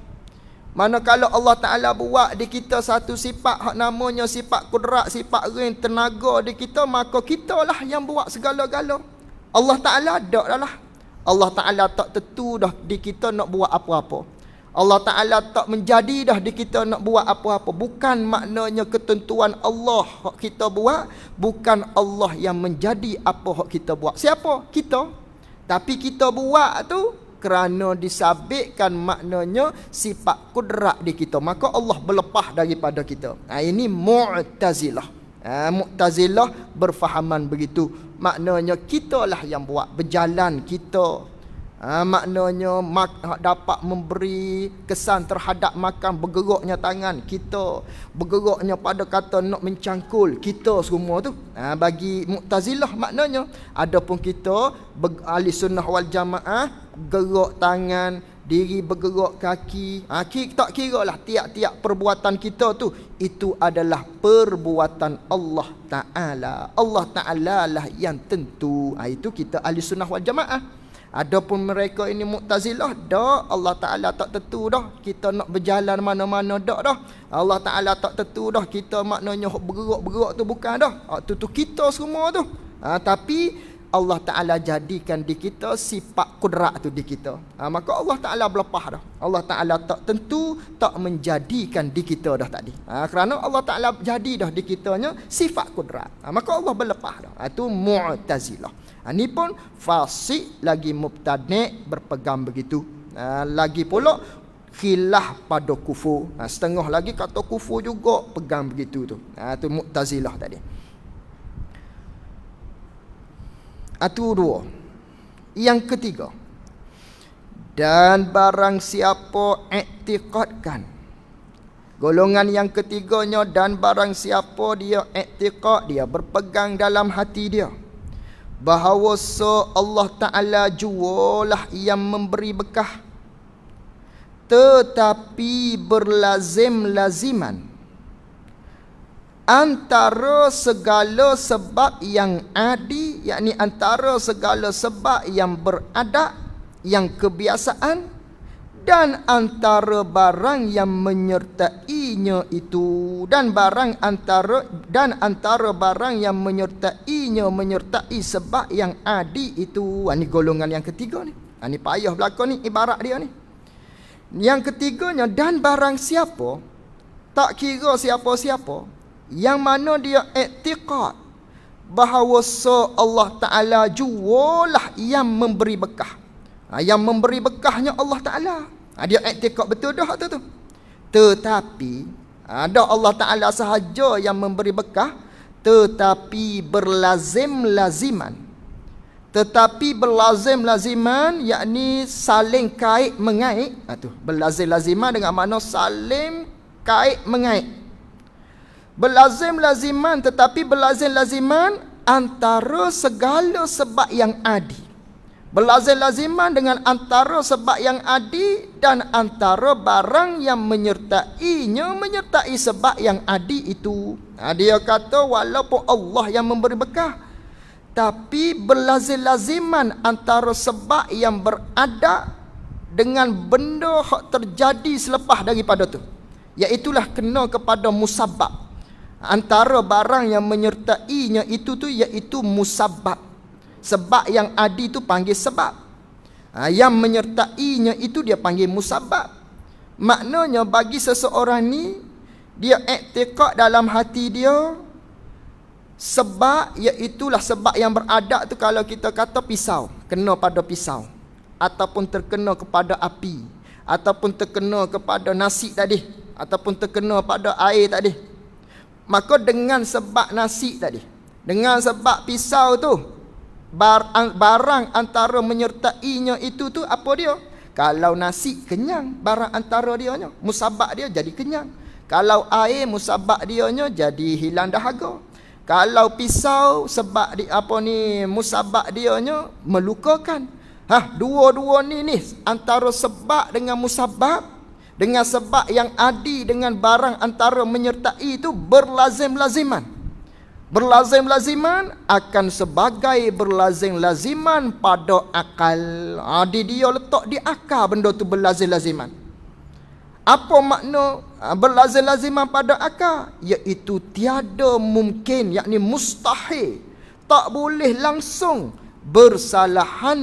Manakala Allah Ta'ala buat di kita satu sifat hak namanya sifat kudrat, sifat ring, tenaga di kita, maka kitalah yang buat segala-gala. Allah Ta'ala tak lah. Allah Ta'ala tak tentu dah di kita nak buat apa-apa. Allah Ta'ala tak menjadi dah di kita nak buat apa-apa. Bukan maknanya ketentuan Allah hak kita buat, bukan Allah yang menjadi apa hak kita buat. Siapa? Kita. Tapi kita buat tu kerana disabitkan maknanya sifat kudrat di kita, maka Allah berlepas daripada kita. Ini Mu'tazilah. Mu'tazilah berfahaman begitu. Maknanya kitalah yang buat, berjalan kita Maknanya dapat memberi kesan terhadap makan, bergeraknya tangan kita, bergeraknya pada kata nak mencangkul kita semua tu. Bagi Mu'tazilah maknanya. Adapun kita ahli sunnah wal jamaah, gerak tangan, diri bergerak kaki, tak kira lah tiap-tiap perbuatan kita tu, itu adalah perbuatan Allah Ta'ala. Allah Ta'ala lah yang tentu. Itu kita ahli sunnah wal jamaah. Adapun mereka ini Mu'tazilah, dah Allah Ta'ala tak tentu dah kita nak berjalan mana-mana, dah Allah Ta'ala tak tentu dah kita maknanya bergerak-bergerak tu bukan dah. Tu kita semua tu. Tapi Allah Ta'ala jadikan di kita sifat kudrat tu di kita. Maka Allah Ta'ala berlepas dah. Allah Ta'ala tak tentu, tak menjadikan di kita dah tadi. Kerana Allah Ta'ala jadi dah di kitanya sifat kudrat. Maka Allah berlepas dah. Itu Mu'tazilah. Ini pun fasik lagi mubtadi' berpegang begitu. Lagi pula khilaf pada kufur. Setengah lagi kata kufur juga pegang begitu tu. Itu Mu'tazilah tadi. Itu dua. Yang ketiga, dan barang siapa i'tiqadkan. Golongan yang ketiganya, dan barang siapa dia i'tiqad, dia berpegang dalam hati dia bahawa Allah Ta'ala jualah yang memberi bekah, tetapi berlazim-laziman antara segala sebab yang adi, yakni antara segala sebab yang beradab, yang kebiasaan, dan antara barang yang menyertainya itu, dan antara barang yang menyertai sebab yang adi itu. Ini golongan yang ketiga ni. Ini payah belakang ni ibarat dia ni. Yang ketiganya, dan barang siapa, tak kira siapa-siapa, yang mana dia i'tiqad bahawa Allah Ta'ala jualah yang memberi bekah. Yang memberi bekahnya Allah Ta'ala. Dia i'tiqad betul dah tu. Tetapi ada Allah Ta'ala sahaja yang memberi bekah, tetapi berlazim-laziman. Tetapi berlazim-laziman, yakni saling kait mengait. Berlazim-laziman dengan makna saling kait mengait. Berlazim-laziman, tetapi berlazim-laziman antara segala sebab yang adi. Berlazim-laziman dengan antara sebab yang adi dan antara barang yang menyertai sebab yang adi itu. Dia kata walaupun Allah yang memberi bekah, tapi berlazim-laziman antara sebab yang beradab dengan benda yang terjadi selepas daripada tu, iaitulah kena kepada musabab. Antara barang yang menyertainya itu tu iaitu musabab. Sebab yang adi tu panggil sebab. Yang menyertainya itu dia panggil musabab. Maknanya bagi seseorang ni, dia i'tiqad dalam hati dia sebab, iaitulah sebab yang beradab tu. Kalau kita kata pisau, kena pada pisau, ataupun terkena kepada api, ataupun terkena kepada nasi tadi, ataupun terkena pada air tadi. Maka dengan sebab nasi tadi, dengan sebab pisau tu, barang antara menyertainya itu tu apa dia? Kalau nasi kenyang, barang antara dianya, musabak dia jadi kenyang. Kalau air, musabak dianya jadi hilang dahaga. Kalau pisau, sebab musabak dianya melukakan. Dua-dua ni antara sebab dengan musabab, dengan sebab yang adi dengan barang antara menyertai itu berlazim-laziman. Berlazim-laziman akan sebagai berlazim-laziman pada akal. Dia letak di akal benda tu berlazim-laziman. Apa makna berlazim-laziman pada akal? Iaitu tiada mungkin, yakni mustahil, tak boleh langsung bersalahan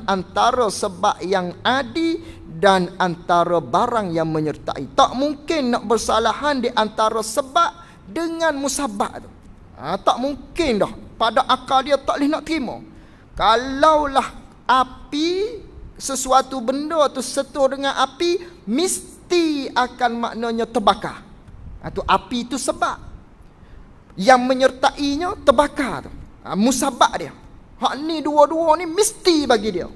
antara sebab yang adi dan antara barang yang menyertai. Tak mungkin nak bersalahan di antara sebab dengan musabab tu. Tak mungkin dah. Pada akal dia tak boleh nak terima. Kalaulah api, sesuatu benda tu setur dengan api, mesti akan maknanya terbakar. Tu api tu sebab. Yang menyertainya terbakar tu. Musabab dia. Hak ni dua-dua ni mesti bagi dia.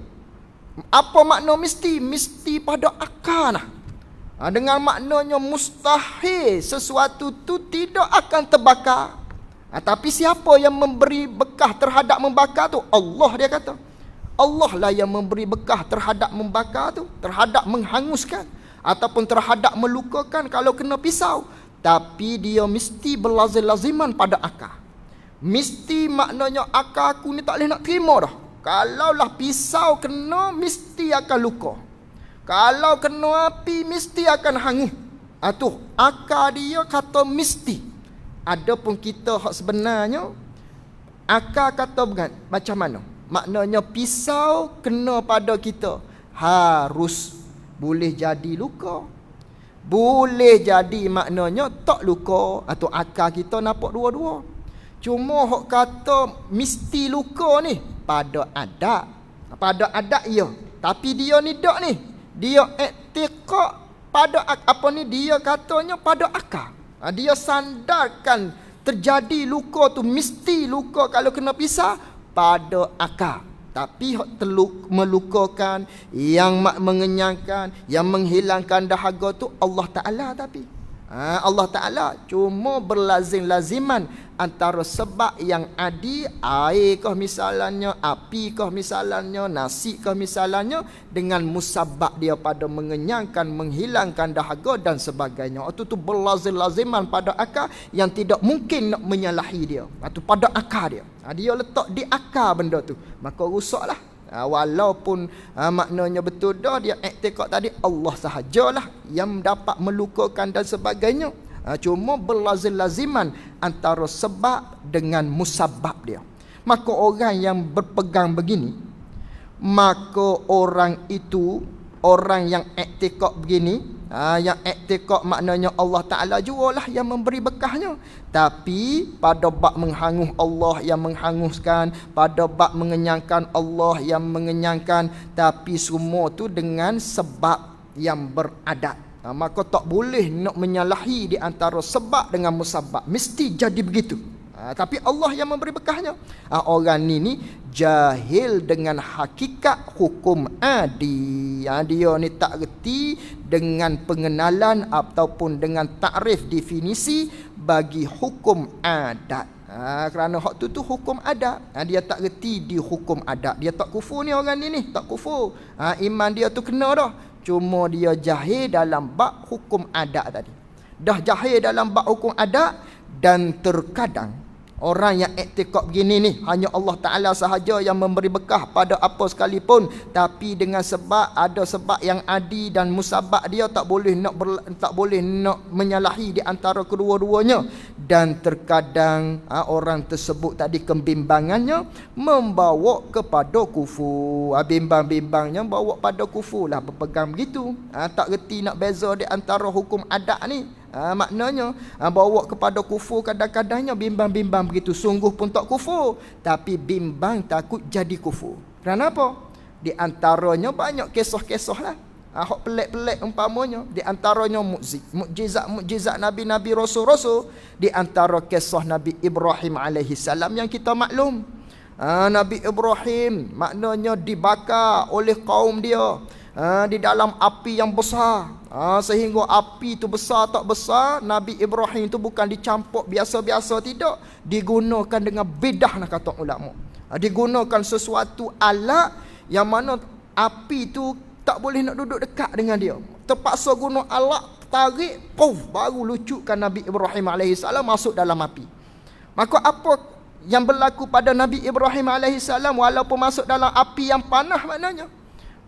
Apa makna mesti? Mesti pada akal lah. Dengan maknanya mustahil sesuatu tu tidak akan terbakar. Tapi siapa yang memberi bekah terhadap membakar tu? Allah, dia kata. Allah lah yang memberi bekah terhadap membakar tu, terhadap menghanguskan ataupun terhadap melukakan kalau kena pisau. Tapi dia mesti berlazim-laziman pada akal. Mesti maknanya akal aku ni tak boleh nak terima dah. Kalaulah pisau kena, mesti akan luka. Kalau kena api, mesti akan hangus. Tu akal dia kata mesti. Adapun kita hak sebenarnya, akal kata bukan. Macam mana? Maknanya pisau kena pada kita, harus boleh jadi luka. Boleh jadi maknanya tak luka. Atau akal kita nampak dua-dua. Cuma hak kata mesti luka ni pada adat. Pada adat ya. Tapi dia ni tak ni. Dia iktiqad pada apa ni, dia katanya pada akal. Dia sandarkan terjadi luka tu mesti luka kalau kena pisah pada akal. Tapi melukakan, yang mengenyangkan, yang menghilangkan dahaga tu Allah Ta'ala. Tapi Allah Ta'ala cuma berlazim-laziman antara sebab yang adi, air kah misalnya, api kah misalnya, nasi kah misalnya, dengan musabab dia pada mengenyangkan, menghilangkan dahaga dan sebagainya. Itu tu berlazim-laziman pada akal yang tidak mungkin nak menyalahi dia. Itu pada akal dia. Dia letak di akal benda tu, maka rusaklah. Walaupun maknanya betul dah, dia iktikad tadi Allah sahajalah yang dapat melukakan dan sebagainya. Cuma berlazim-laziman antara sebab dengan musabab dia. Maka orang yang berpegang begini, maka orang itu, orang yang iktikad begini, yang iktikad maknanya Allah Ta'ala jugalah yang memberi bekahnya. Tapi pada bab menghangus Allah yang menghanguskan, pada bab mengenyangkan Allah yang mengenyangkan. Tapi semua tu dengan sebab yang beradat. Maka tak boleh nak menyalahi di antara sebab dengan musabab. Mesti jadi begitu. Tapi Allah yang memberi bekahnya. Orang ni jahil dengan hakikat hukum adi. Dia ni tak reti dengan pengenalan ataupun dengan takrif definisi bagi hukum adat. Kerana hak tu hukum adat. Dia tak reti di hukum adat. Dia tak kufur ni, orang ni tak kufur. Iman dia tu kena dah. Cuma dia jahil dalam bab hukum adat tadi. Dah jahil dalam bab hukum adat. Dan terkadang orang yang iktikad begini ni, hanya Allah Ta'ala sahaja yang memberi bekah pada apa sekalipun. Tapi dengan sebab, ada sebab yang adi dan musabab dia, tak boleh nak menyalahi di antara kedua-duanya. Dan terkadang orang tersebut tadi kebimbangannya membawa kepada kufur. Bimbang-bimbangnya bawa pada kufur lah, berpegang begitu. Tak reti nak beza di antara hukum adat ni. Maknanya bawa kepada kufur, kadang-kadangnya bimbang-bimbang begitu. Sungguh pun tak kufur, tapi bimbang takut jadi kufur. Kenapa? Di antaranya banyak kisah-kisah lah. Hak pelik-pelik umpamanya. Di antaranya mukjizat Nabi-Nabi, Rasul-Rasul. Di antara kisah Nabi Ibrahim AS yang kita maklum. Nabi Ibrahim maknanya dibakar oleh kaum dia di dalam api yang besar. Sehingga api itu besar tak besar, Nabi Ibrahim itu bukan dicampur biasa-biasa, tidak. Digunakan dengan bidah, nak kata ulama. Digunakan sesuatu alat yang mana api itu tak boleh nak duduk dekat dengan dia. Terpaksa guna alat tarik, baru lucukkan Nabi Ibrahim AS masuk dalam api. Maka apa yang berlaku pada Nabi Ibrahim AS walaupun masuk dalam api yang panas maknanya?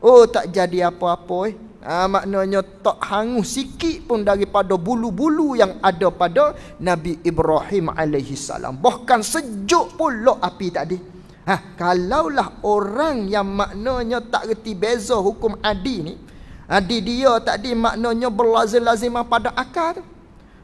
Tak jadi apa-apa. Maknanya tak hangus sikit pun daripada bulu-bulu yang ada pada Nabi Ibrahim AS. Bahkan sejuk pula api tadi. Kalaulah orang yang maknanya tak reti beza hukum adi ni, adi dia tadi maknanya berlazim-lazimah pada akal tu.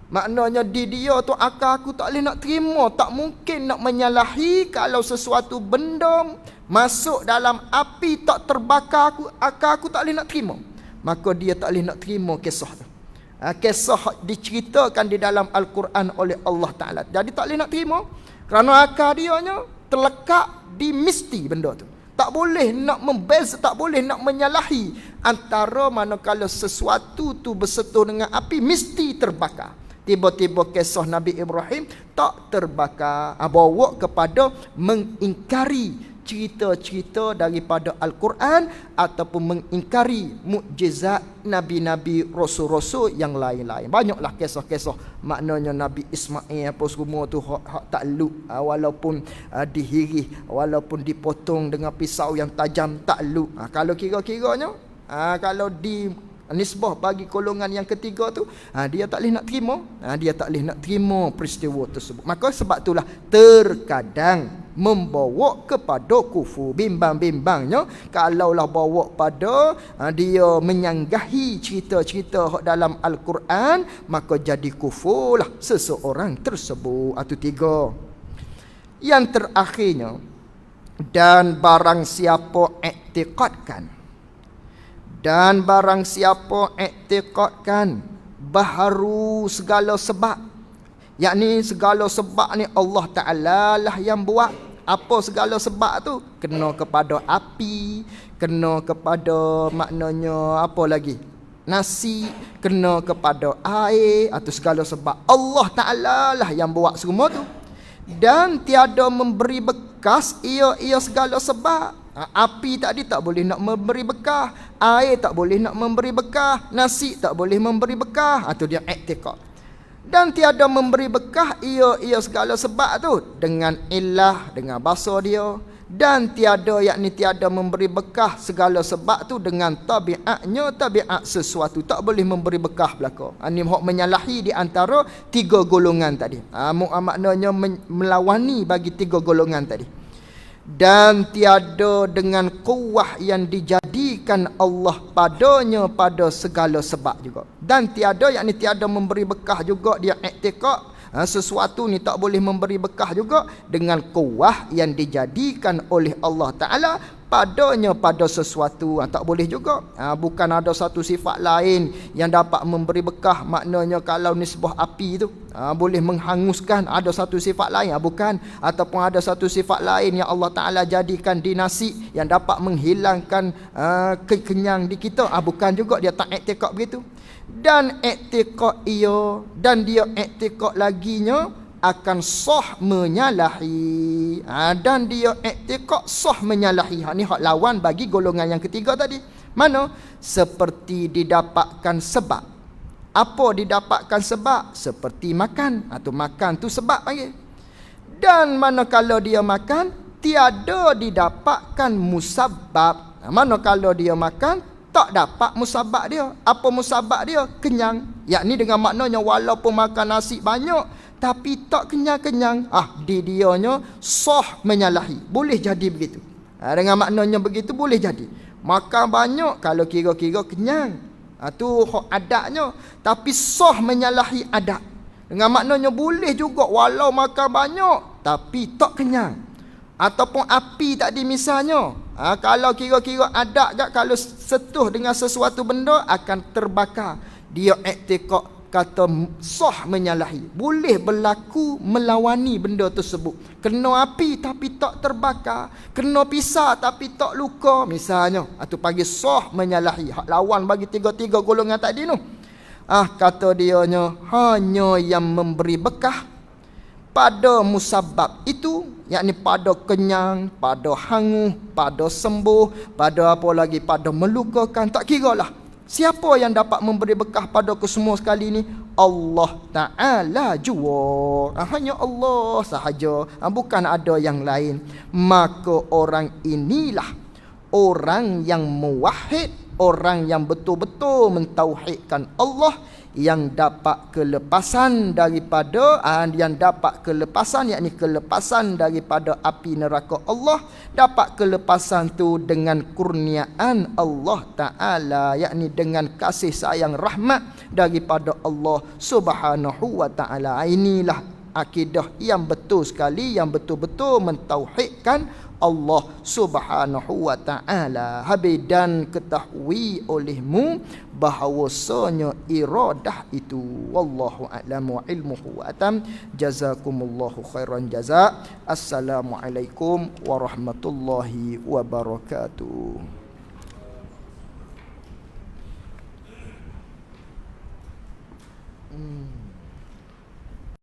Maknanya di dia tu akal aku tak boleh nak terima, tak mungkin nak menyalahi. Kalau sesuatu benda masuk dalam api tak terbakar, akal aku tak boleh nak terima. Maka dia tak boleh nak terima kisah tu. Kisah diceritakan di dalam Al-Quran oleh Allah Ta'ala. Jadi tak boleh nak terima. Kerana akal dia terlekat di mesti benda tu. Tak boleh nak membeza, tak boleh nak menyalahi antara manakala sesuatu tu bersentuh dengan api mesti terbakar. Tiba-tiba kisah Nabi Ibrahim tak terbakar. Bawa kepada mengingkari cerita-cerita daripada Al-Quran ataupun mengingkari mukjizat Nabi-Nabi, Rasul-Rasul yang lain-lain. Banyaklah kisah-kisah maknanya Nabi Ismail apa semua tu hak takluk, walaupun dihirih, walaupun dipotong dengan pisau yang tajam takluk. Kalau kira-kiranya kalau di nisbah bagi golongan yang ketiga tu, dia tak boleh nak terima, dia tak boleh nak terima peristiwa tersebut. Maka sebab itulah terkadang membawa kepada kufur. Bimbang-bimbangnya kalaulah bawa pada dia menyanggahi cerita-cerita dalam Al-Quran, maka jadi kufurlah seseorang tersebut. Itu 3. Yang terakhirnya, dan barang siapa iktikadkan baharu segala sebab, yakni segala sebab ni Allah Ta'ala lah yang buat. Apa segala sebab tu? Kena kepada api, kena kepada maknanya apa lagi? Nasi, kena kepada air, atau segala sebab Allah Ta'ala lah yang buat semua tu. Dan tiada memberi bekas ia segala sebab. Api tadi tak boleh nak memberi bekah, air tak boleh nak memberi bekah, nasi tak boleh memberi bekah. Itu dia i'tikad. Dan tiada memberi bekah ia segala sebab tu dengan ilah, dengan bahasa dia. Dan tiada, yakni tiada memberi bekah segala sebab tu dengan tabiatnya, tabiat sesuatu. Tak boleh memberi bekah belaka. Ini menyalahi di antara 3 golongan tadi. Maknanya melawani bagi 3 golongan tadi. Dan tiada dengan kuwah yang dijadikan Allah padanya pada segala sebab juga. Dan tiada, yakni tiada memberi bekah juga dia i'tikad. Sesuatu ni tak boleh memberi bekah juga dengan kuwah yang dijadikan oleh Allah Ta'ala padanya pada sesuatu. Tak boleh juga. Bukan ada satu sifat lain yang dapat memberi bekah. Maknanya kalau nisbah api tu boleh menghanguskan, ada satu sifat lain. Bukan. Ataupun ada satu sifat lain yang Allah Ta'ala jadikan di nasi yang dapat menghilangkan kekenyang di kita. Bukan juga. Dia tak i'tikad begitu. Dan i'tikad dan dia i'tikad laginya akan sah menyalahi. Dan dia i'tikad sah menyalahi. Ni hak lawan bagi golongan yang ketiga tadi. Mana? Seperti didapatkan sebab. Apa didapatkan sebab? Seperti makan. Atau makan tu sebab panggil. Dan manakala dia makan, tiada didapatkan musabab. Manakala dia makan, tak dapat musabab dia. Apa musabab dia? Kenyang. Yakni dengan maknanya walaupun makan nasi banyak tapi tak kenyang-kenyang, di dianya sah menyalahi. Boleh jadi begitu. Dengan maknanya begitu boleh jadi. Makan banyak kalau kira-kira kenyang. Tu hak adatnya. Tapi sah menyalahi adat. Dengan maknanya boleh juga walau makan banyak tapi tak kenyang. Ataupun api tadi misalnya, kalau kira-kira adat tak, kalau setuh dengan sesuatu benda akan terbakar. Dia i'tikad kata sah menyalahi. Boleh berlaku melawani benda tersebut. Kena api tapi tak terbakar, kena pisah tapi tak luka misalnya. Itu panggil sah menyalahi. Hak lawan bagi 3 golongan tadi tu. Kata dianya hanya yang memberi bekah pada musabab itu, yakni pada kenyang, pada hangus, pada sembuh, pada apa lagi, pada melukakan, tak kira lah. Siapa yang dapat memberi bekah pada kesemua sekali ni? Allah Ta'ala jua. Hanya Allah sahaja, bukan ada yang lain. Maka orang inilah orang yang muwahhid, orang yang betul-betul mentauhidkan Allah, yang dapat kelepasan daripada yakni kelepasan daripada api neraka Allah. Dapat kelepasan tu dengan kurniaan Allah Ta'ala, yakni dengan kasih sayang rahmat daripada Allah Subhanahu wa Ta'ala. Inilah akidah yang betul sekali, yang betul-betul mentauhidkan Allah Subhanahu wa taala. Habis dan ketahui olehmu bahawasanya iradah itu. Wallahu a'lamu ilmuhu wa atam. Jazakumullahu khairan jazak. Assalamualaikum warahmatullahi wabarakatuh.